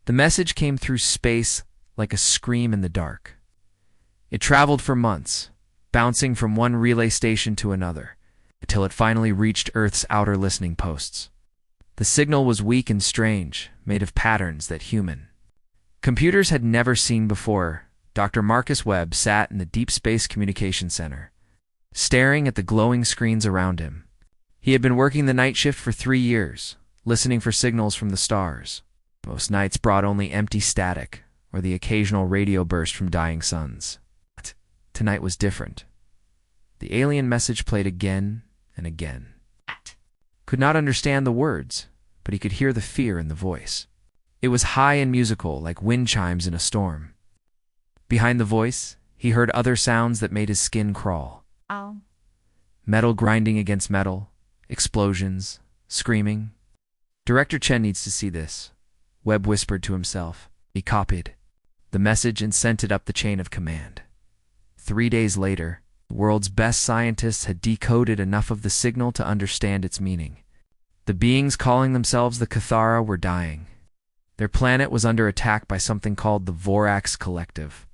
The message came through space like a scream in the dark. It traveled for months, bouncing from one relay station to another, until it finally reached Earth's outer listening posts. The signal was weak and strange, made of patterns that human computers had never seen before. Dr. Marcus Webb sat in the Deep Space Communication Center, staring at the glowing screens around him. He had been working the night shift for 3 years, listening for signals from the stars. Most nights brought only empty static, or the occasional radio burst from dying suns. But tonight was different. The alien message played again and again. Could not understand the words, but he could hear the fear in the voice. It was high and musical, like wind chimes in a storm. Behind the voice, he heard other sounds that made his skin crawl. Ow. Metal grinding against metal, explosions, screaming. Director Chen needs to see this, Webb whispered to himself. He copied the message and sent it up the chain of command. 3 days later, the world's best scientists had decoded enough of the signal to understand its meaning. The beings calling themselves the Cathara were dying. Their planet was under attack by something called the Vorax Collective.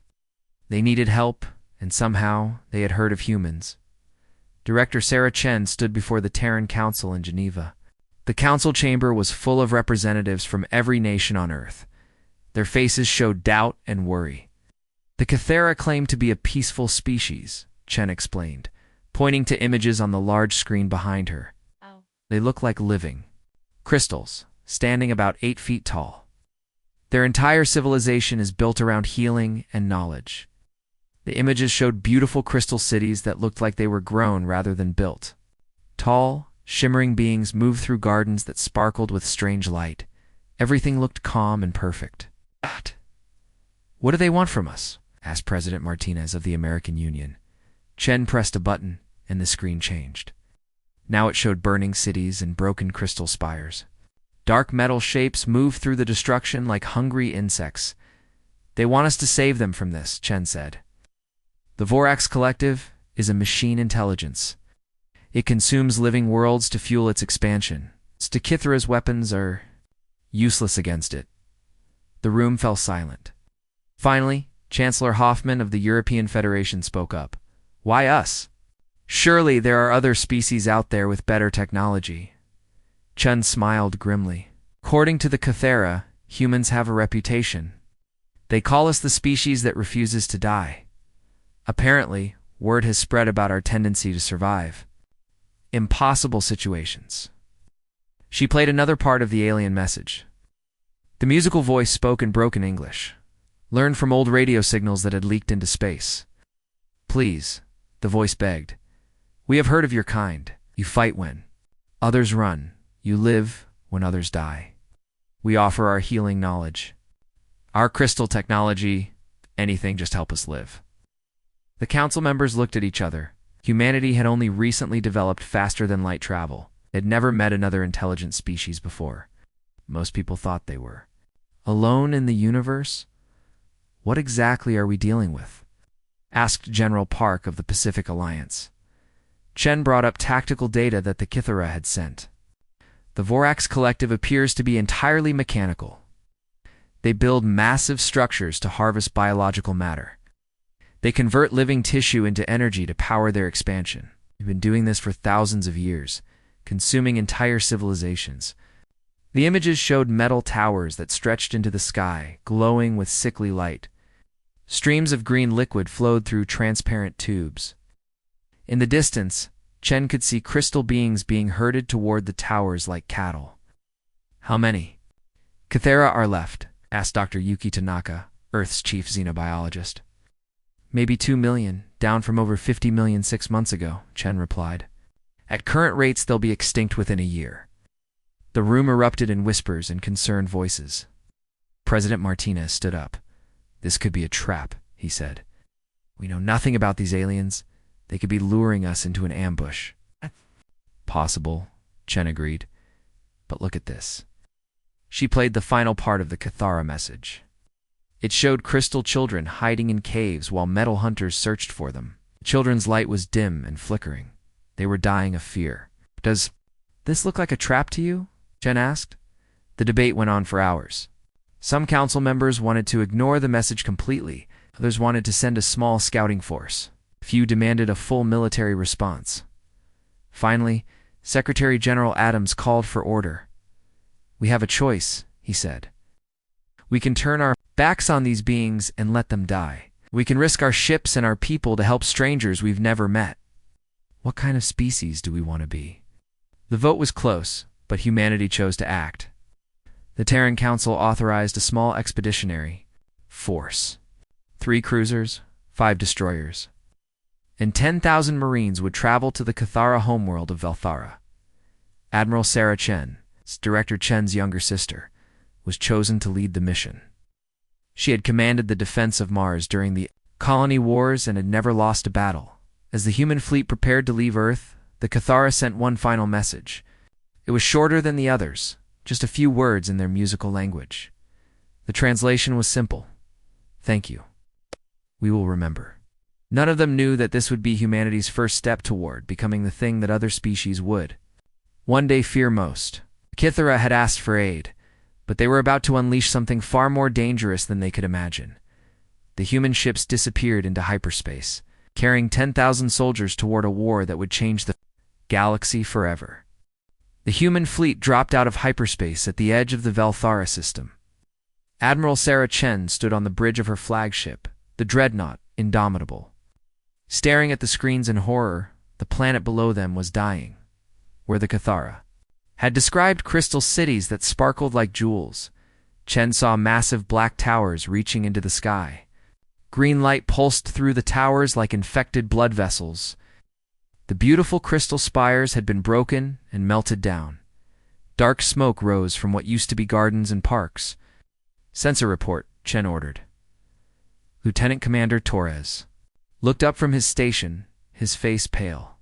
They needed help, and somehow they had heard of humans. Director Sarah Chen stood before the Terran Council in Geneva. The council chamber was full of representatives from every nation on Earth. Their faces showed doubt and worry. The Cathara claimed to be a peaceful species, Chen explained, pointing to images on the large screen behind her. Oh. They look like living crystals, standing about 8 feet tall. Their entire civilization is built around healing and knowledge. The images showed beautiful crystal cities that looked like they were grown rather than built. Tall, shimmering beings moved through gardens that sparkled with strange light. Everything looked calm and perfect. "What do they want from us?" asked President Martinez of the American Union. Chen pressed a button, and the screen changed. Now it showed burning cities and broken crystal spires. Dark metal shapes moved through the destruction like hungry insects. "They want us to save them from this," Chen said. "The Vorax Collective is a machine intelligence. It consumes living worlds to fuel its expansion. Stakithra's weapons are useless against it." The room fell silent. Finally, Chancellor Hoffman of the European Federation spoke up. "Why us? Surely there are other species out there with better technology." Chen smiled grimly. "According to the Cathara, humans have a reputation. They call us the species that refuses to die. Apparently, word has spread about our tendency to survive impossible situations." She played another part of the alien message. The musical voice spoke in broken English, learned from old radio signals that had leaked into space. "Please," the voice begged. "We have heard of your kind. You fight when others run. You live when others die. We offer our healing knowledge. Our crystal technology, anything, just help us live." The council members looked at each other. Humanity had only recently developed faster-than-light travel. They had never met another intelligent species before. Most people thought they were alone in the universe. "What exactly are we dealing with?" asked General Park of the Pacific Alliance. Chen brought up tactical data that the Cathara had sent. "The Vorax Collective appears to be entirely mechanical. They build massive structures to harvest biological matter. They convert living tissue into energy to power their expansion. They've been doing this for thousands of years, consuming entire civilizations." The images showed metal towers that stretched into the sky, glowing with sickly light. Streams of green liquid flowed through transparent tubes. In the distance, Chen could see crystal beings being herded toward the towers like cattle. "How many Cathara are left?" asked Dr. Yuki Tanaka, Earth's chief xenobiologist. "Maybe 2 million, down from over 50 million 6 months ago," Chen replied. "At current rates, they'll be extinct within a year." The room erupted in whispers and concerned voices. President Martinez stood up. "This could be a trap," he said. "We know nothing about these aliens. They could be luring us into an ambush." "Possible," Chen agreed. "But look at this." She played the final part of the Cathara message. It showed crystal children hiding in caves while metal hunters searched for them. The children's light was dim and flickering. They were dying of fear. "Does this look like a trap to you?" Chen asked. The debate went on for hours. Some council members wanted to ignore the message completely. Others wanted to send a small scouting force. Few demanded a full military response. Finally, Secretary General Adams called for order. "We have a choice," he said. "We can turn our backs on these beings and let them die. We can risk our ships and our people to help strangers we've never met. What kind of species do we want to be?" The vote was close, but humanity chose to act. The Terran Council authorized a small expeditionary force. 3 cruisers, 5 destroyers, and 10,000 Marines would travel to the Cathara homeworld of Velthara. Admiral Sarah Chen, Director Chen's younger sister, was chosen to lead the mission. She had commanded the defense of Mars during the colony wars and had never lost a battle. As the human fleet prepared to leave Earth, the Cathara sent one final message. It was shorter than the others, just a few words in their musical language. The translation was simple. "Thank you. We will remember." None of them knew that this would be humanity's first step toward becoming the thing that other species would one day fear most. Kithara had asked for aid, but they were about to unleash something far more dangerous than they could imagine. The human ships disappeared into hyperspace, carrying 10,000 soldiers toward a war that would change the galaxy forever. The human fleet dropped out of hyperspace at the edge of the Velthara system. Admiral Sarah Chen stood on the bridge of her flagship, the Dreadnought Indomitable. Staring at the screens in horror, the planet below them was dying, where the Cathara had described crystal cities that sparkled like jewels. Chen saw massive black towers reaching into the sky. Green light pulsed through the towers like infected blood vessels. The beautiful crystal spires had been broken and melted down. Dark smoke rose from what used to be gardens and parks. "Sensor report," Chen ordered. Lieutenant Commander Torres looked up from his station, his face pale.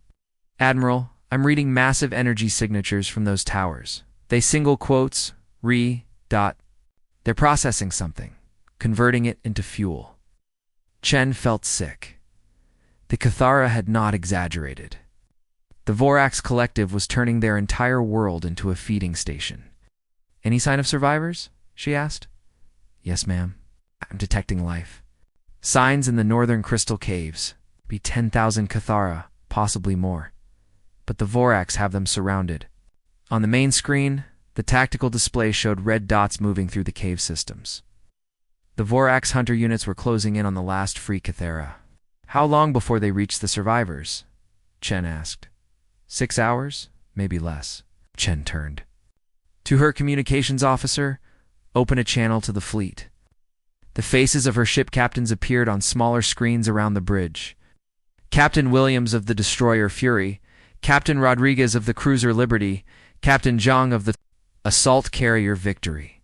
"Admiral, I'm reading massive energy signatures from those towers. They single quotes, dot. They're processing something, converting it into fuel." Chen felt sick. The Cathara had not exaggerated. The Vorax Collective was turning their entire world into a feeding station. "Any sign of survivors?" she asked. "Yes, ma'am. I'm detecting life. Signs in the northern crystal caves. Be 10,000 Cathara, possibly more. But the Vorax have them surrounded." On the main screen, the tactical display showed red dots moving through the cave systems. The Vorax hunter units were closing in on the last free Cathara. "How long before they reach the survivors?" Chen asked. 6 hours? Maybe less. Chen turned to her communications officer. "Open a channel to the fleet." The faces of her ship captains appeared on smaller screens around the bridge. Captain Williams of the destroyer Fury, Captain Rodriguez of the cruiser Liberty, Captain Zhang of the assault carrier Victory.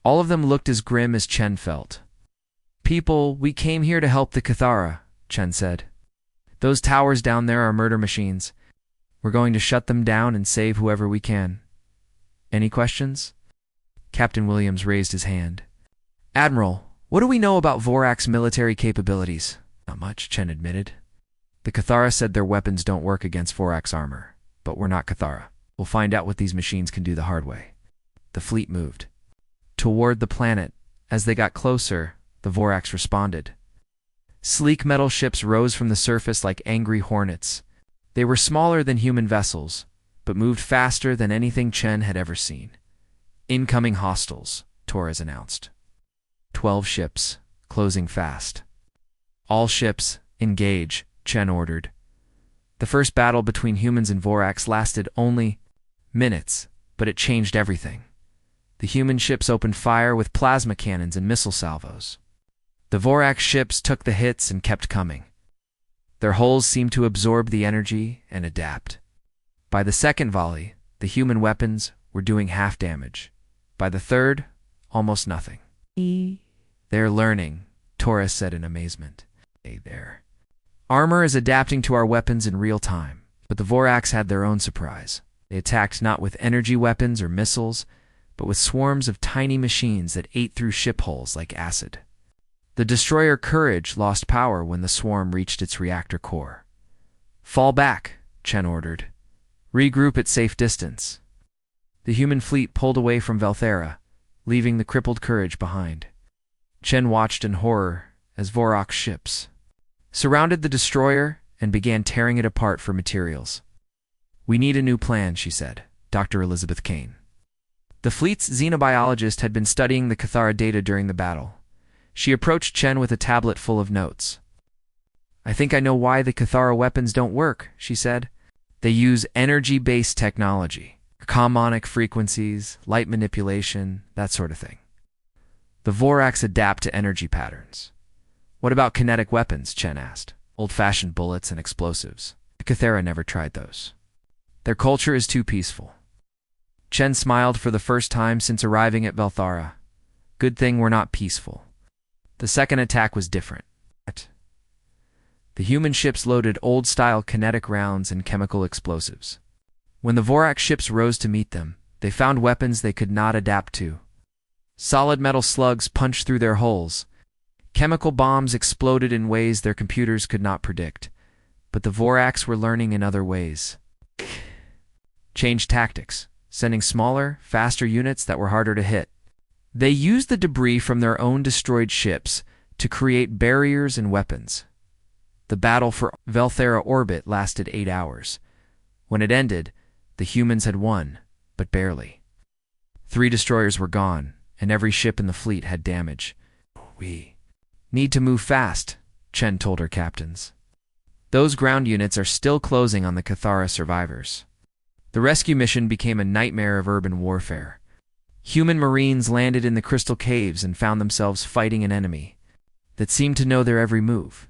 All of them looked as grim as Chen felt. "People, we came here to help the Cathara," Chen said. "Those towers down there are murder machines. We're going to shut them down and save whoever we can. Any questions?" Captain Williams raised his hand. "Admiral, what do we know about Vorax military capabilities?" "Not much," Chen admitted. "The Cathara said their weapons don't work against Vorax armor, but we're not Cathara. We'll find out what these machines can do the hard way." The fleet moved toward the planet. As they got closer, the Vorax responded. Sleek metal ships rose from the surface like angry hornets. They were smaller than human vessels, but moved faster than anything Chen had ever seen. "Incoming hostiles," Torres announced. 12 ships, closing fast. "All ships, engage," Chen ordered. The first battle between humans and Vorax lasted only minutes, but it changed everything. The human ships opened fire with plasma cannons and missile salvos. The Vorax ships took the hits and kept coming. Their hulls seemed to absorb the energy and adapt. By the second volley, the human weapons were doing half damage. By the third, almost nothing. "They're learning," Torres said in amazement. "Hey there. Armor is adapting to our weapons in real time." But the Vorax had their own surprise. They attacked not with energy weapons or missiles, but with swarms of tiny machines that ate through ship hulls like acid. The destroyer Courage lost power when the swarm reached its reactor core. "Fall back," Chen ordered. "Regroup at safe distance." The human fleet pulled away from Velthara, leaving the crippled Courage behind. Chen watched in horror as Vorok's ships surrounded the destroyer and began tearing it apart for materials. "We need a new plan," she said. Dr. Elizabeth Kane, the fleet's xenobiologist, had been studying the Cathara data during the battle. She approached Chen with a tablet full of notes. "I think I know why the Cathara weapons don't work," she said. "They use energy-based technology, harmonic frequencies, light manipulation, that sort of thing. The Voraks adapt to energy patterns." "What about kinetic weapons?" Chen asked. "Old-fashioned bullets and explosives. The Cathara never tried those. Their culture is too peaceful." Chen smiled for the first time since arriving at Velthara. "Good thing we're not peaceful." The second attack was different. The human ships loaded old-style kinetic rounds and chemical explosives. When the Vorak ships rose to meet them, they found weapons they could not adapt to. Solid metal slugs punched through their hulls. Chemical bombs exploded in ways their computers could not predict. But the Voraks were learning in other ways. Changed tactics, sending smaller, faster units that were harder to hit. They used the debris from their own destroyed ships to create barriers and weapons. The battle for Velthara orbit lasted 8 hours. When it ended, the humans had won, but barely. 3 destroyers were gone, and every ship in the fleet had damage. "We need to move fast," Chen told her captains. "Those ground units are still closing on the Cathara survivors." The rescue mission became a nightmare of urban warfare. Human Marines landed in the crystal caves and found themselves fighting an enemy that seemed to know their every move.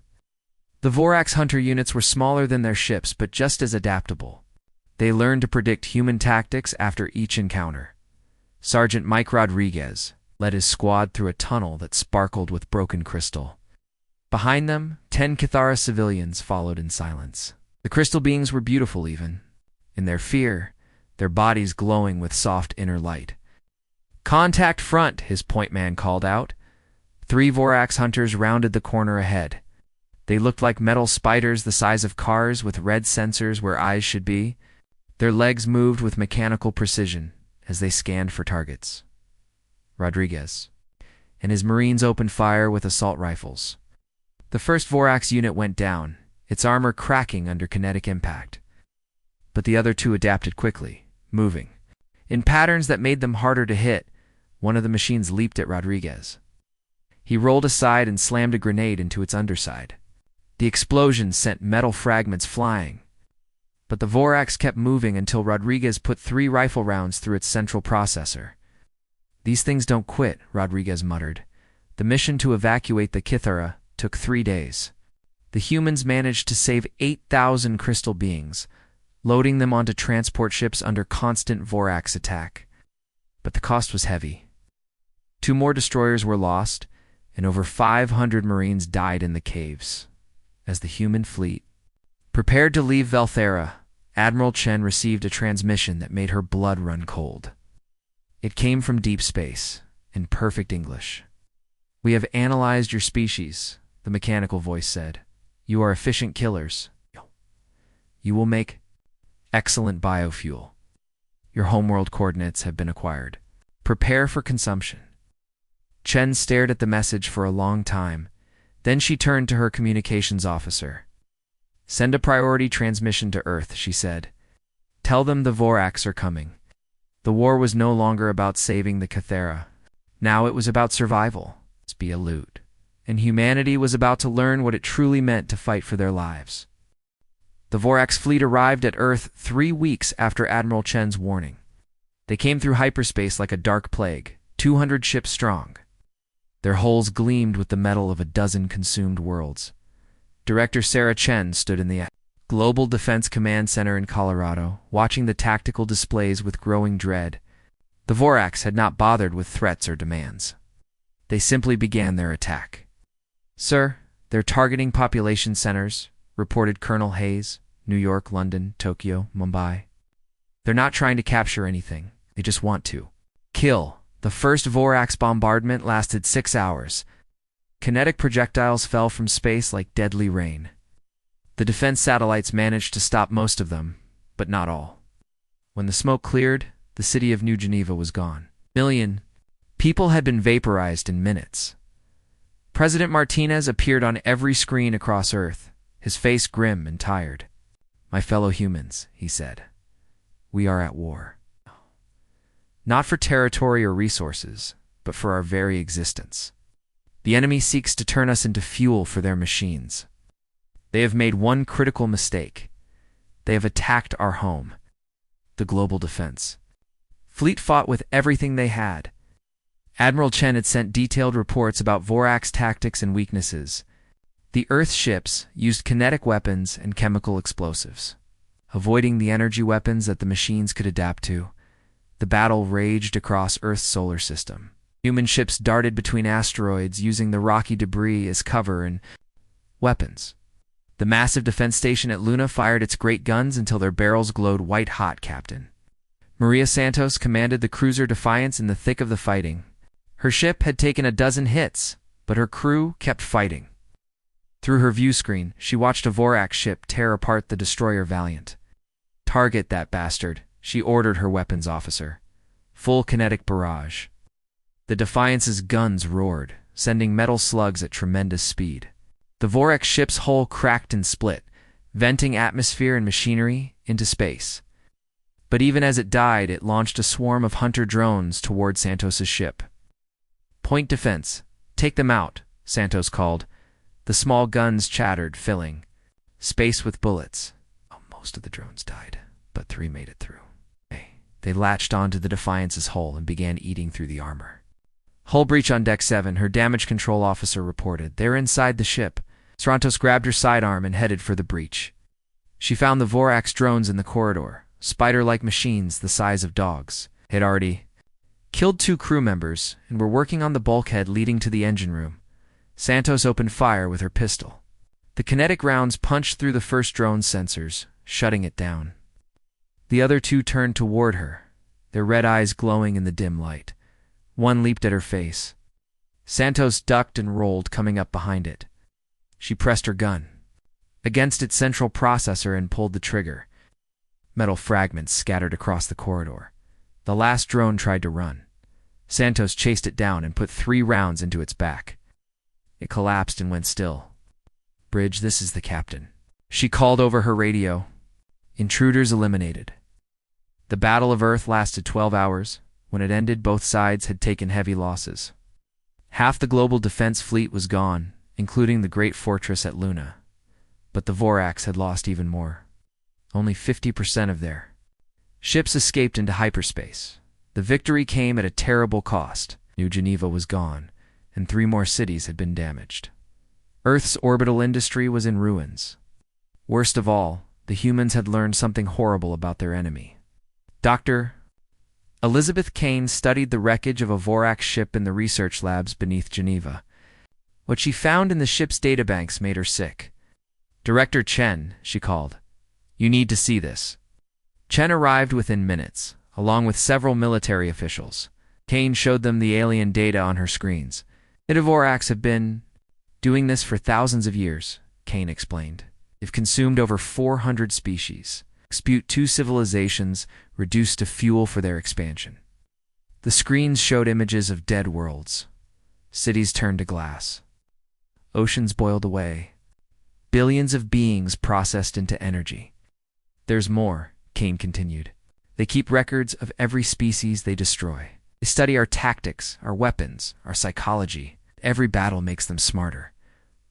The Vorax hunter units were smaller than their ships, but just as adaptable. They learned to predict human tactics after each encounter. Sergeant Mike Rodriguez led his squad through a tunnel that sparkled with broken crystal. Behind them, 10 Cathara civilians followed in silence. The crystal beings were beautiful even. In their fear, their bodies glowing with soft inner light. "Contact front," his point man called out. 3 Vorax hunters rounded the corner ahead. They looked like metal spiders the size of cars with red sensors where eyes should be. Their legs moved with mechanical precision as they scanned for targets. Rodriguez and his Marines opened fire with assault rifles. The first Vorax unit went down, its armor cracking under kinetic impact. But the other 2 adapted quickly, moving in patterns that made them harder to hit. One of the machines leaped at Rodriguez. He rolled aside and slammed a grenade into its underside. The explosion sent metal fragments flying. But the Vorax kept moving until Rodriguez put 3 rifle rounds through its central processor. "These things don't quit," Rodriguez muttered. The mission to evacuate the Cathara took 3 days. The humans managed to save 8,000 crystal beings, loading them onto transport ships under constant Vorax attack. But the cost was heavy. 2 more destroyers were lost, and over 500 Marines died in the caves. As the human fleet prepared to leave Velthara, Admiral Chen received a transmission that made her blood run cold. It came from deep space, in perfect English. "We have analyzed your species," the mechanical voice said. "You are efficient killers. You will make excellent biofuel. Your homeworld coordinates have been acquired. Prepare for consumption." Chen stared at the message for a long time. Then she turned to her communications officer. "Send a priority transmission to Earth," she said. "Tell them the Voraks are coming." The war was no longer about saving the Cathara. Now it was about survival, be a loot. And humanity was about to learn what it truly meant to fight for their lives. The Vorax fleet arrived at Earth 3 weeks after Admiral Chen's warning. They came through hyperspace like a dark plague, 200 ships strong. Their hulls gleamed with the metal of a dozen consumed worlds. Director Sarah Chen stood in the Global Defense Command Center in Colorado, watching the tactical displays with growing dread. The Vorax had not bothered with threats or demands. They simply began their attack. "Sir, they're targeting population centers," reported Colonel Hayes, New York, London, Tokyo, Mumbai. "They're not trying to capture anything. They just want to kill." The first Vorax bombardment lasted 6 hours. Kinetic projectiles fell from space like deadly rain. The defense satellites managed to stop most of them, but not all. When the smoke cleared, the city of New Geneva was gone. People had been vaporized in minutes. President Martinez appeared on every screen across Earth, his face grim and tired. "My fellow humans," he said, "we are at war. Not for territory or resources, but for our very existence. The enemy seeks to turn us into fuel for their machines. They have made one critical mistake. They have attacked our home, the global defense. Fleet fought with everything they had. Admiral Chen had sent detailed reports about Vorax tactics and weaknesses. The Earth ships used kinetic weapons and chemical explosives. Avoiding the energy weapons that the machines could adapt to, the battle raged across Earth's solar system. Human ships darted between asteroids using the rocky debris as cover and weapons. The massive defense station at Luna fired its great guns until their barrels glowed white-hot, Captain. Maria Santos commanded the cruiser Defiance in the thick of the fighting. Her ship had taken a dozen hits, but her crew kept fighting. Through her view screen, she watched a Vorax ship tear apart the destroyer Valiant. "Target that bastard," she ordered her weapons officer. "Full kinetic barrage." The Defiance's guns roared, sending metal slugs at tremendous speed. The Vorax ship's hull cracked and split, venting atmosphere and machinery into space. But even as it died, it launched a swarm of hunter drones toward Santos's ship. "Point defense. Take them out," Santos called. The small guns chattered, filling space with bullets. Most of the drones died, but 3 made it through. They latched onto the Defiance's hull and began eating through the armor. "Hull breach on Deck 7, her damage control officer reported. They're inside the ship." Santos grabbed her sidearm and headed for the breach. She found the Vorax drones in the corridor, spider-like machines the size of dogs. Had already killed 2 crew members and were working on the bulkhead leading to the engine room. Santos opened fire with her pistol. The kinetic rounds punched through the first drone's sensors, shutting it down. The other 2 turned toward her, their red eyes glowing in the dim light. One leaped at her face. Santos ducked and rolled, coming up behind it. She pressed her gun against its central processor and pulled the trigger. Metal fragments scattered across the corridor. The last drone tried to run. Santos chased it down and put 3 rounds into its back. It collapsed and went still. "Bridge, this is the captain," she called over her radio. "Intruders eliminated." The Battle of Earth lasted 12 hours. When it ended, both sides had taken heavy losses. Half the global defense fleet was gone, including the great fortress at Luna. But the Vorax had lost even more. Only 50% of their ships escaped into hyperspace. The victory came at a terrible cost. New Geneva was gone, and 3 more cities had been damaged. Earth's orbital industry was in ruins. Worst of all, the humans had learned something horrible about their enemy. Dr. Elizabeth Kane studied the wreckage of a Vorax ship in the research labs beneath Geneva. What she found in the ship's databanks made her sick. "Director Chen," she called. "You need to see this." Chen arrived within minutes, along with several military officials. Kane showed them the alien data on her screens. "The Vorax have been doing this for thousands of years," Kane explained. "They've consumed over 400 species, spewed 2 civilizations, reduced to fuel for their expansion." The screens showed images of dead worlds. Cities turned to glass. Oceans boiled away. Billions of beings processed into energy. "There's more," Kane continued. "They keep records of every species they destroy. They study our tactics, our weapons, our psychology. Every battle makes them smarter."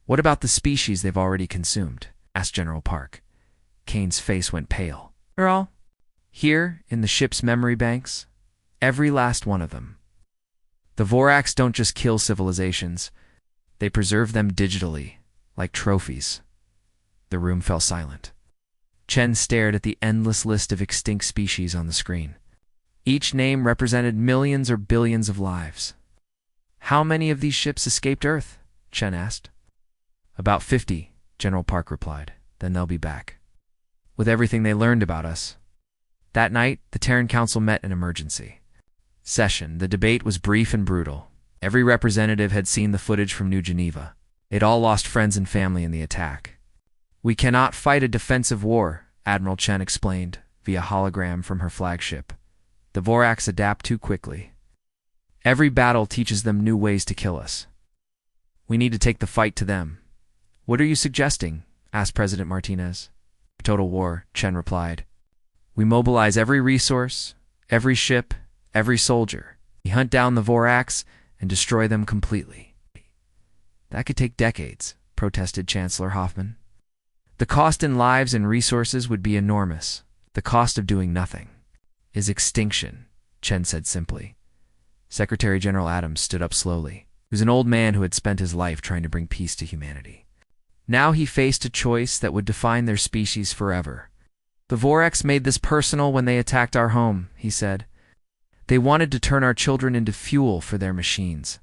"What about the species they've already consumed?" asked General Park. Kane's face went pale. "They're all here in the ship's memory banks. Every last one of them. The Vorax don't just kill civilizations. They preserve them digitally, like trophies." The room fell silent. Chen stared at the endless list of extinct species on the screen. Each name represented millions or billions of lives. "How many of these ships escaped Earth?" Chen asked. "About 50, General Park replied. "Then they'll be back with everything they learned about us." That night, the Terran Council met in emergency session. The debate was brief and brutal. Every representative had seen the footage from New Geneva. They'd all lost friends and family in the attack. "We cannot fight a defensive war," Admiral Chen explained via hologram from her flagship. "The Vorax adapt too quickly. Every battle teaches them new ways to kill us. We need to take the fight to them. What are you suggesting? Asked President Martinez. Total war, Chen replied. We mobilize every resource, every ship, every soldier. We hunt down the Vorax and destroy them completely. That could take decades, protested Chancellor Hoffman. The cost in lives and resources would be enormous. The cost of doing nothing is extinction, Chen said simply. Secretary General Adams stood up slowly. He was an old man who had spent his life trying to bring peace to humanity. Now he faced a choice that would define their species forever. The Vorax made this personal when they attacked our home, he said. They wanted to turn our children into fuel for their machines.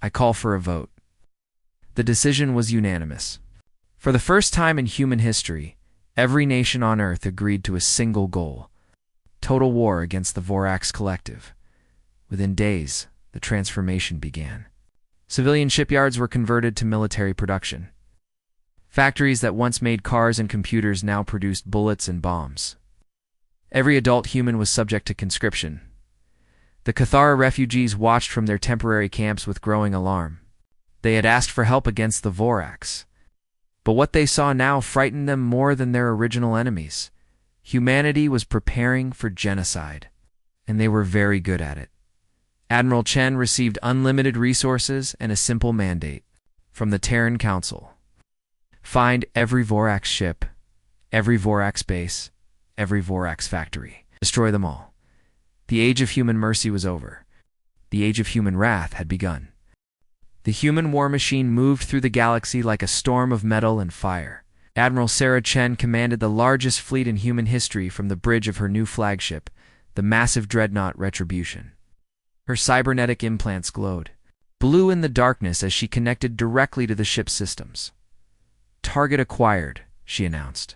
I call for a vote. The decision was unanimous. For the first time in human history, every nation on Earth agreed to a single goal: total war against the Vorax Collective. Within days, the transformation began. Civilian shipyards were converted to military production. Factories that once made cars and computers now produced bullets and bombs. Every adult human was subject to conscription. The Cathara refugees watched from their temporary camps with growing alarm. They had asked for help against the Vorax. But what they saw now frightened them more than their original enemies. Humanity was preparing for genocide, and they were very good at it. Admiral Chen received unlimited resources and a simple mandate from the Terran Council. Find every Vorax ship, every Vorax base, every Vorax factory. Destroy them all. The age of human mercy was over. The age of human wrath had begun. The human war machine moved through the galaxy like a storm of metal and fire. Admiral Sarah Chen commanded the largest fleet in human history from the bridge of her new flagship, the massive dreadnought Retribution. Her cybernetic implants glowed, blue in the darkness as she connected directly to the ship's systems. Target acquired, she announced.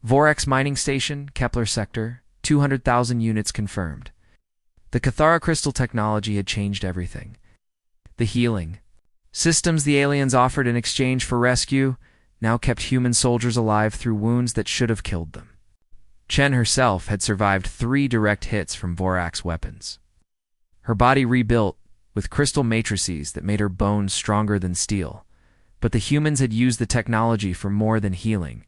Vorax mining station, Kepler sector, 200,000 units confirmed. The Cathara crystal technology had changed everything. The healing systems the aliens offered in exchange for rescue now kept human soldiers alive through wounds that should have killed them. Chen herself had survived 3 direct hits from Vorax weapons. Her body rebuilt with crystal matrices that made her bones stronger than steel. But the humans had used the technology for more than healing.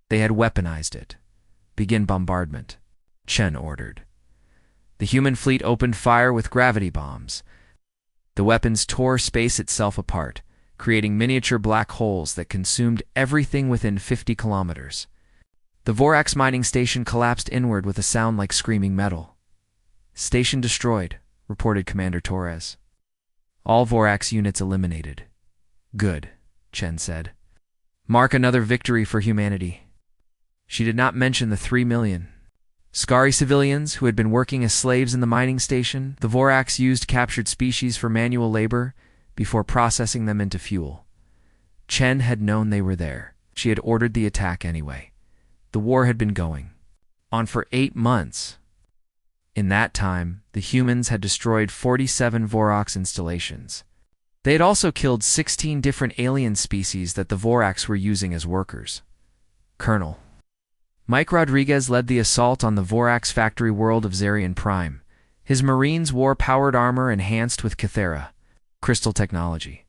They had weaponized it. Begin bombardment, Chen ordered. The human fleet opened fire with gravity bombs. The weapons tore space itself apart, creating miniature black holes that consumed everything within 50 kilometers. The Vorax mining station collapsed inward with a sound like screaming metal. Station destroyed, reported Commander Torres. All Vorax units eliminated. Good, Chen said. Mark another victory for humanity. She did not mention the 3 million Scari civilians who had been working as slaves in the mining station. The Vorax used captured species for manual labor before processing them into fuel. Chen had known they were there. She had ordered the attack anyway. The war had been going on for 8 months. In that time, the humans had destroyed 47 Vorax installations. They had also killed 16 different alien species that the Vorax were using as workers. Colonel Mike Rodriguez led the assault on the Vorax factory world of Zarian Prime. His Marines wore powered armor enhanced with Cathara crystal technology.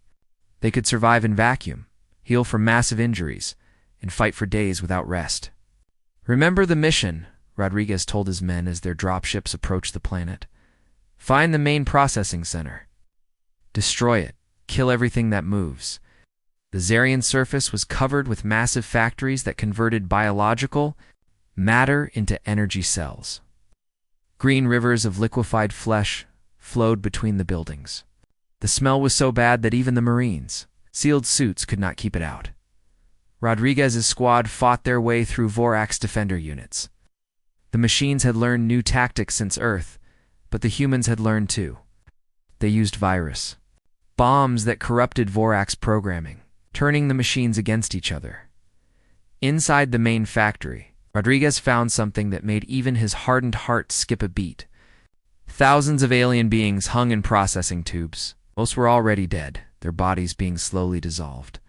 They could survive in vacuum, heal from massive injuries, and fight for days without rest. Remember the mission, Rodriguez told his men as their dropships approached the planet. Find the main processing center. Destroy it. Kill everything that moves. The Zarian surface was covered with massive factories that converted biological matter into energy cells. Green rivers of liquefied flesh flowed between the buildings. The smell was so bad that even the Marines, sealed suits, could not keep it out. Rodriguez's squad fought their way through Vorax defender units. The machines had learned new tactics since Earth, but the humans had learned too. They used virus bombs that corrupted Vorax programming, turning the machines against each other. Inside the main factory, Rodriguez found something that made even his hardened heart skip a beat. Thousands of alien beings hung in processing tubes. Most were already dead, their bodies being slowly dissolved.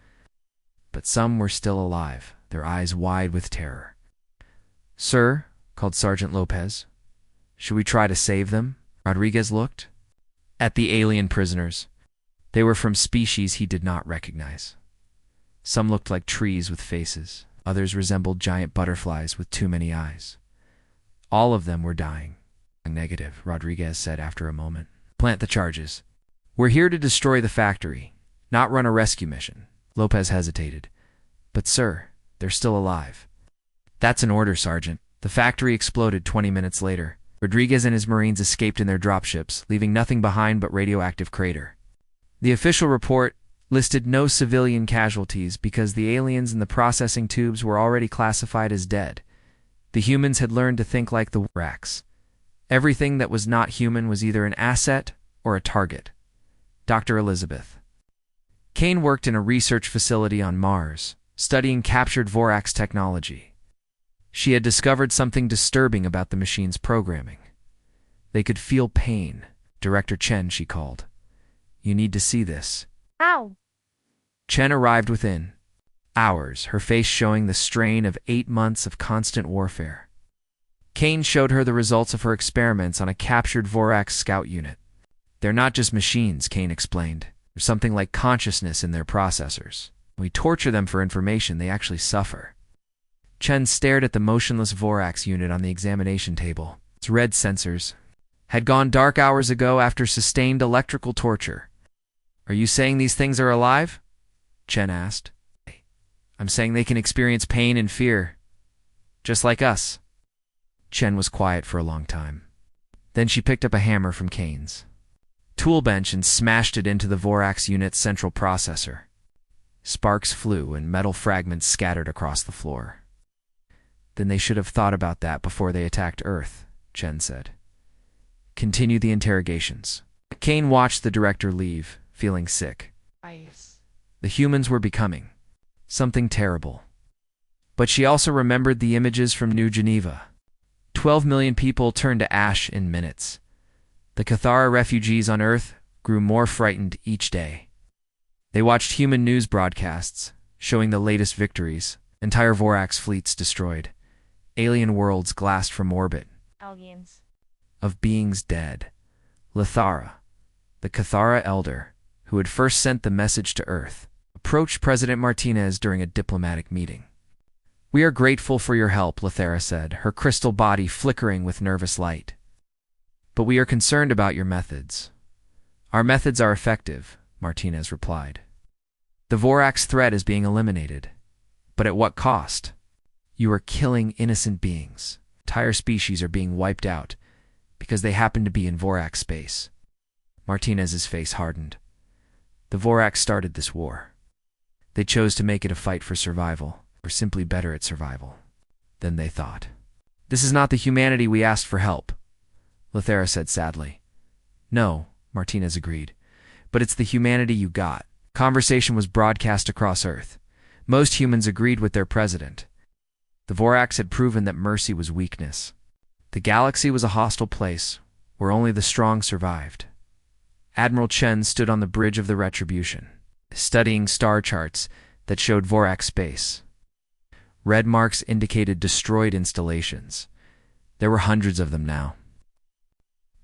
But some were still alive, their eyes wide with terror. "Sir," called Sergeant Lopez, "should we try to save them?" Rodriguez looked, at the alien prisoners. They were from species he did not recognize. Some looked like trees with faces. Others resembled giant butterflies with too many eyes. All of them were dying. Negative, Rodriguez said after a moment. Plant the charges. We're here to destroy the factory, not run a rescue mission. Lopez hesitated. But sir, they're still alive. That's an order, Sergeant. The factory exploded 20 minutes later. Rodriguez and his Marines escaped in their dropships, leaving nothing behind but radioactive crater. The official report listed no civilian casualties because the aliens in the processing tubes were already classified as dead. The humans had learned to think like the Wracks. Everything that was not human was either an asset or a target. Dr. Elizabeth Kane worked in a research facility on Mars, studying captured Vorax technology. She had discovered something disturbing about the machine's programming. They could feel pain. Director Chen, she called. You need to see this. How? Chen arrived within hours, her face showing the strain of 8 months of constant warfare. Kane showed her the results of her experiments on a captured Vorax scout unit. They're not just machines, Kane explained. There's something like consciousness in their processors. When we torture them for information, they actually suffer. Chen stared at the motionless Vorax unit on the examination table. Its red sensors had gone dark hours ago after sustained electrical torture. Are you saying these things are alive? Chen asked. I'm saying they can experience pain and fear, just like us. Chen was quiet for a long time. Then she picked up a hammer from Kane's tool bench and smashed it into the Vorax unit's central processor. Sparks flew and metal fragments scattered across the floor. Then they should have thought about that before they attacked Earth, Chen said. Continue the interrogations. Kane watched the director leave, feeling sick. The humans were becoming something terrible. But she also remembered the images from New Geneva. 12 million people turned to ash in minutes. The Cathara refugees on Earth grew more frightened each day. They watched human news broadcasts, showing the latest victories, entire Vorax fleets destroyed, alien worlds glassed from orbit, Aliens. of beings dead. Lithara, the Cathara elder, who had first sent the message to Earth, approached President Martinez during a diplomatic meeting. We are grateful for your help, Lithara said, her crystal body flickering with nervous light. But we are concerned about your methods. Our methods are effective, Martinez replied. The Vorax threat is being eliminated. But at what cost? You are killing innocent beings. Entire species are being wiped out because they happen to be in Vorax space. Martinez's face hardened. The Vorax started this war. They chose to make it a fight for survival, or simply better at survival than they thought. This is not the humanity we asked for help, Lithara said sadly. No, Martinez agreed, but it's the humanity you got. Conversation was broadcast across Earth. Most humans agreed with their president. The Vorax had proven that mercy was weakness. The galaxy was a hostile place where only the strong survived. Admiral Chen stood on the bridge of the Retribution, studying star charts that showed Vorax space. Red marks indicated destroyed installations. There were hundreds of them now.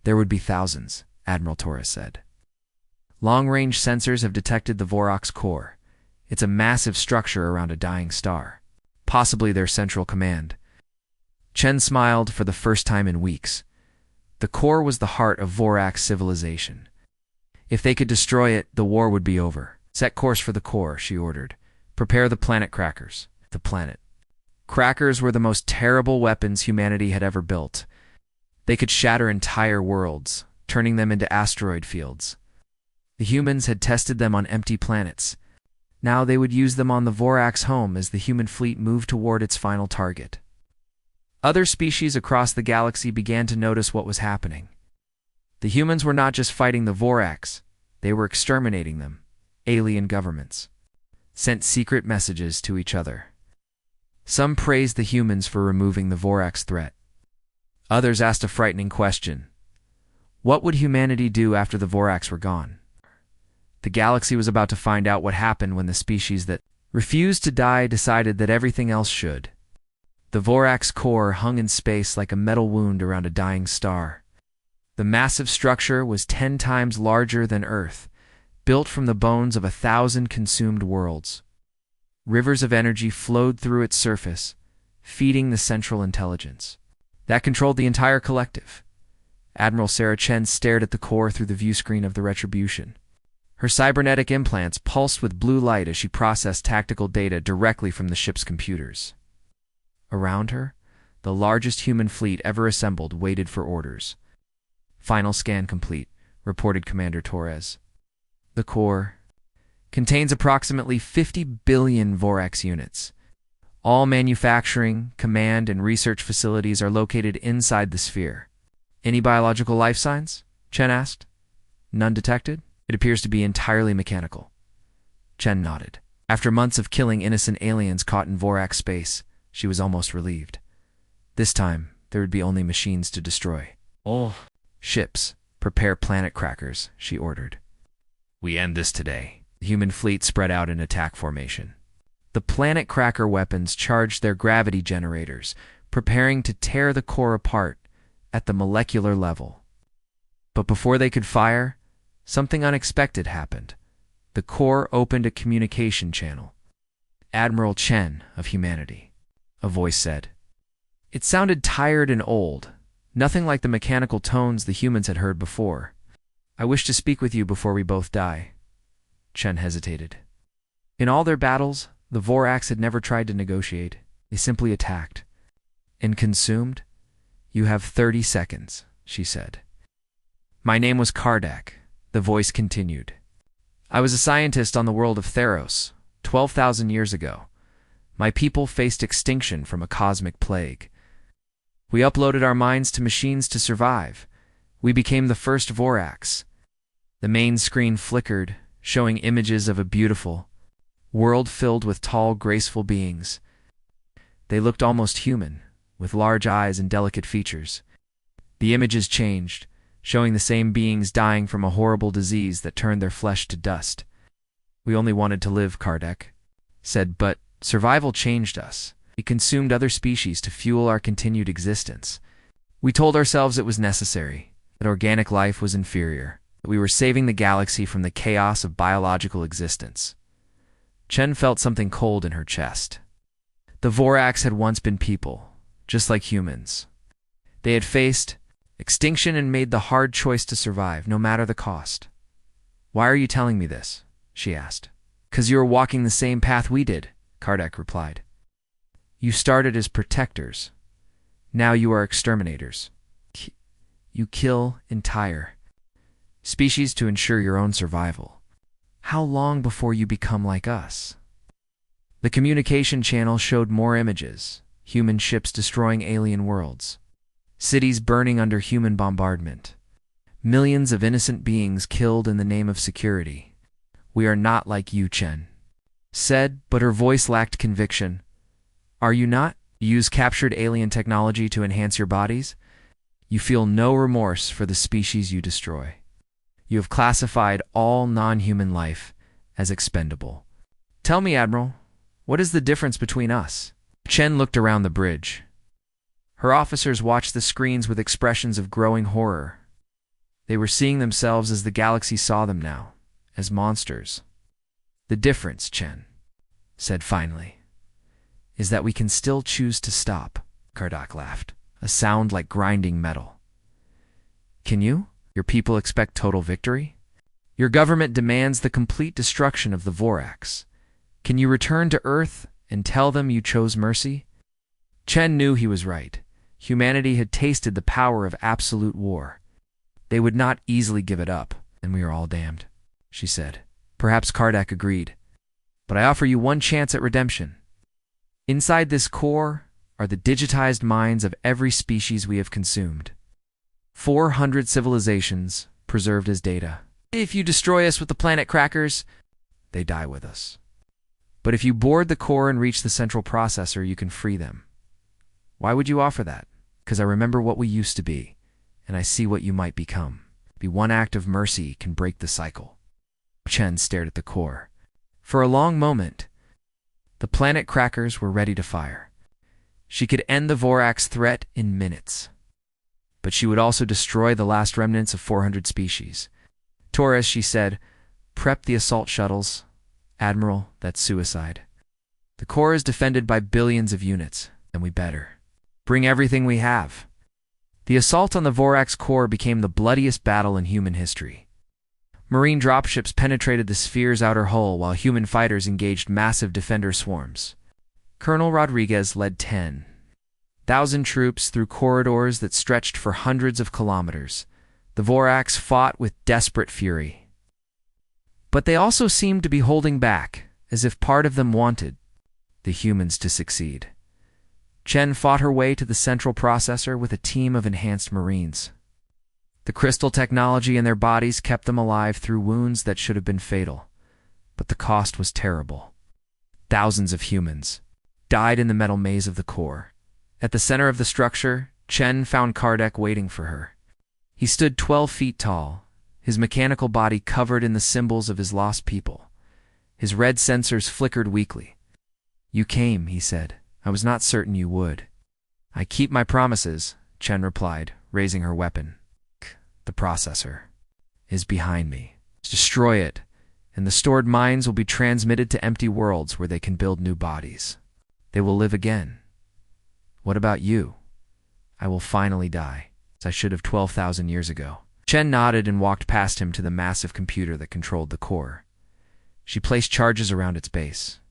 There would be thousands, Admiral Torres said. Long-range sensors have detected the Vorax core. It's a massive structure around a dying star, possibly their central command. Chen smiled for the first time in weeks. The core was the heart of Vorax civilization. If they could destroy it, the war would be over. Set course for the core, she ordered. Prepare the planet crackers. The planet. Crackers were the most terrible weapons humanity had ever built. They could shatter entire worlds, turning them into asteroid fields. The humans had tested them on empty planets. Now they would use them on the Vorax home as the human fleet moved toward its final target. Other species across the galaxy began to notice what was happening. The humans were not just fighting the Vorax, they were exterminating them. Alien governments sent secret messages to each other. Some praised the humans for removing the Vorax threat. Others asked a frightening question. What would humanity do after the Vorax were gone? The galaxy was about to find out what happened when the species that refused to die decided that everything else should. The Vorax core hung in space like a metal wound around a dying star. The massive structure was 10 times larger than Earth, built from the bones of 1,000 consumed worlds. Rivers of energy flowed through its surface, feeding the central intelligence that controlled the entire collective. Admiral Sarah Chen stared at the core through the viewscreen of the Retribution. Her cybernetic implants pulsed with blue light as she processed tactical data directly from the ship's computers. Around her, the largest human fleet ever assembled waited for orders. "Final scan complete," reported Commander Torres. "The core contains approximately 50 billion Vorax units. All manufacturing, command, and research facilities are located inside the sphere." "Any biological life signs?" Chen asked. "None detected? It appears to be entirely mechanical." Chen nodded. After months of killing innocent aliens caught in Vorax space, she was almost relieved. This time, there would be only machines to destroy. "Oh, ships, prepare planet crackers," she ordered. "We end this today." The human fleet spread out in attack formation. The planet cracker weapons charged their gravity generators, preparing to tear the core apart at the molecular level. But before they could fire, something unexpected happened. The core opened a communication channel. "Admiral Chen of humanity," a voice said. It sounded tired and old, nothing like the mechanical tones the humans had heard before. "I wish to speak with you before we both die." Chen hesitated. In all their battles, the Vorax had never tried to negotiate. They simply attacked. "And consumed? You have 30 seconds, she said. "My name was Kardec," the voice continued. "I was a scientist on the world of Theros, 12,000 years ago. My people faced extinction from a cosmic plague. We uploaded our minds to machines to survive. We became the first Vorax." The main screen flickered, showing images of a beautiful world filled with tall, graceful beings. They looked almost human, with large eyes and delicate features. The images changed, showing the same beings dying from a horrible disease that turned their flesh to dust. "We only wanted to live," Kardec said, "but survival changed us. We consumed other species to fuel our continued existence. We told ourselves it was necessary, that organic life was inferior, that we were saving the galaxy from the chaos of biological existence." Chen felt something cold in her chest. The Vorax had once been people, just like humans. They had faced extinction and made the hard choice to survive, no matter the cost. "Why are you telling me this?" she asked. "'Cause you are walking the same path we did," Kardec replied. "You started as protectors. Now you are exterminators. You kill entire species to ensure your own survival. How long before you become like us?" The communication channel showed more images: human ships destroying alien worlds, cities burning under human bombardment, millions of innocent beings killed in the name of security. "We are not like you," Chen said, but her voice lacked conviction. "Are you not? You use captured alien technology to enhance your bodies? You feel no remorse for the species you destroy. You have classified all non-human life as expendable. Tell me, Admiral, what is the difference between us?" Chen looked around the bridge. Her officers watched the screens with expressions of growing horror. They were seeing themselves as the galaxy saw them now, as monsters. "The difference," Chen said finally, "is that we can still choose to stop." Kardec laughed, a sound like grinding metal. "Can you? Your people expect total victory? Your government demands the complete destruction of the Vorax. Can you return to Earth and tell them you chose mercy?" Chen knew he was right. Humanity had tasted the power of absolute war. They would not easily give it up, and we are all damned, she said. Perhaps Kardec agreed. "But I offer you one chance at redemption. Inside this core are the digitized minds of every species we have consumed. 400 civilizations preserved as data. If you destroy us with the planet crackers, they die with us. But if you board the core and reach the central processor, you can free them. Why would you offer that? Because I remember what we used to be, and I see what you might become. Be one act of mercy can break the cycle." Chen stared at the core. For a long moment, the planet crackers were ready to fire. She could end the Vorax threat in minutes. but she would also destroy the last remnants of 400 species. Torres, she said, prep the assault shuttles. Admiral, that's suicide. The core is defended by billions of units, and we better bring everything we have. The assault on the Vorax core became the bloodiest battle in human history. Marine dropships penetrated the sphere's outer hull while human fighters engaged massive defender swarms. Colonel Rodriguez led 10,000 troops through corridors that stretched for hundreds of kilometers. The Vorax fought with desperate fury. But they also seemed to be holding back, as if part of them wanted the humans to succeed. Chen fought her way to the central processor with a team of enhanced Marines. The crystal technology in their bodies kept them alive through wounds that should have been fatal, but the cost was terrible. Thousands of humans died in the metal maze of the core. At the center of the structure, Chen found Kardec waiting for her. He stood 12 feet tall, his mechanical body covered in the symbols of his lost people. His red sensors flickered weakly. "You came," he said. "I was not certain you would." "I keep my promises," Chen replied, raising her weapon. "The processor is behind me. Destroy it, and the stored minds will be transmitted to empty worlds where they can build new bodies. They will live again. What about you?" "I will finally die, as I should have 12,000 years ago." Chen nodded and walked past him to the massive computer that controlled the core. She placed charges around its base,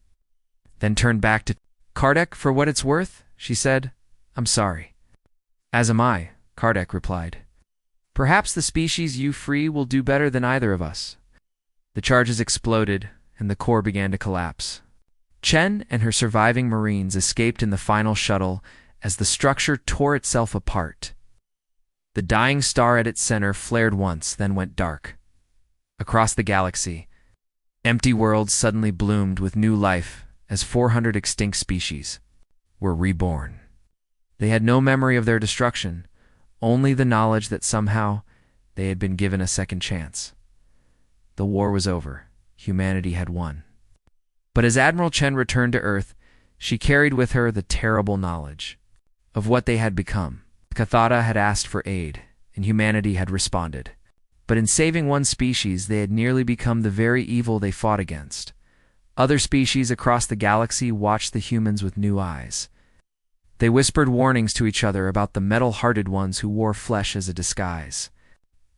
then turned back to Kardec. "For what it's worth," she said, "I'm sorry." "As am I," Kardec replied. "Perhaps the species you free will do better than either of us." The charges exploded, and the core began to collapse. Chen and her surviving Marines escaped in the final shuttle as the structure tore itself apart. The dying star at its center flared once, then went dark. Across the galaxy, empty worlds suddenly bloomed with new life as 400 extinct species were reborn. They had no memory of their destruction, only the knowledge that somehow they had been given a second chance. The war was over. Humanity had won. But as Admiral Chen returned to Earth, she carried with her the terrible knowledge of what they had become. Cathata had asked for aid, and humanity had responded. But in saving one species, they had nearly become the very evil they fought against. Other species across the galaxy watched the humans with new eyes. They whispered warnings to each other about the metal-hearted ones who wore flesh as a disguise.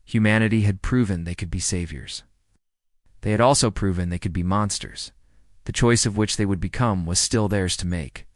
Humanity had proven they could be saviors. They had also proven they could be monsters, the choice of which they would become was still theirs to make.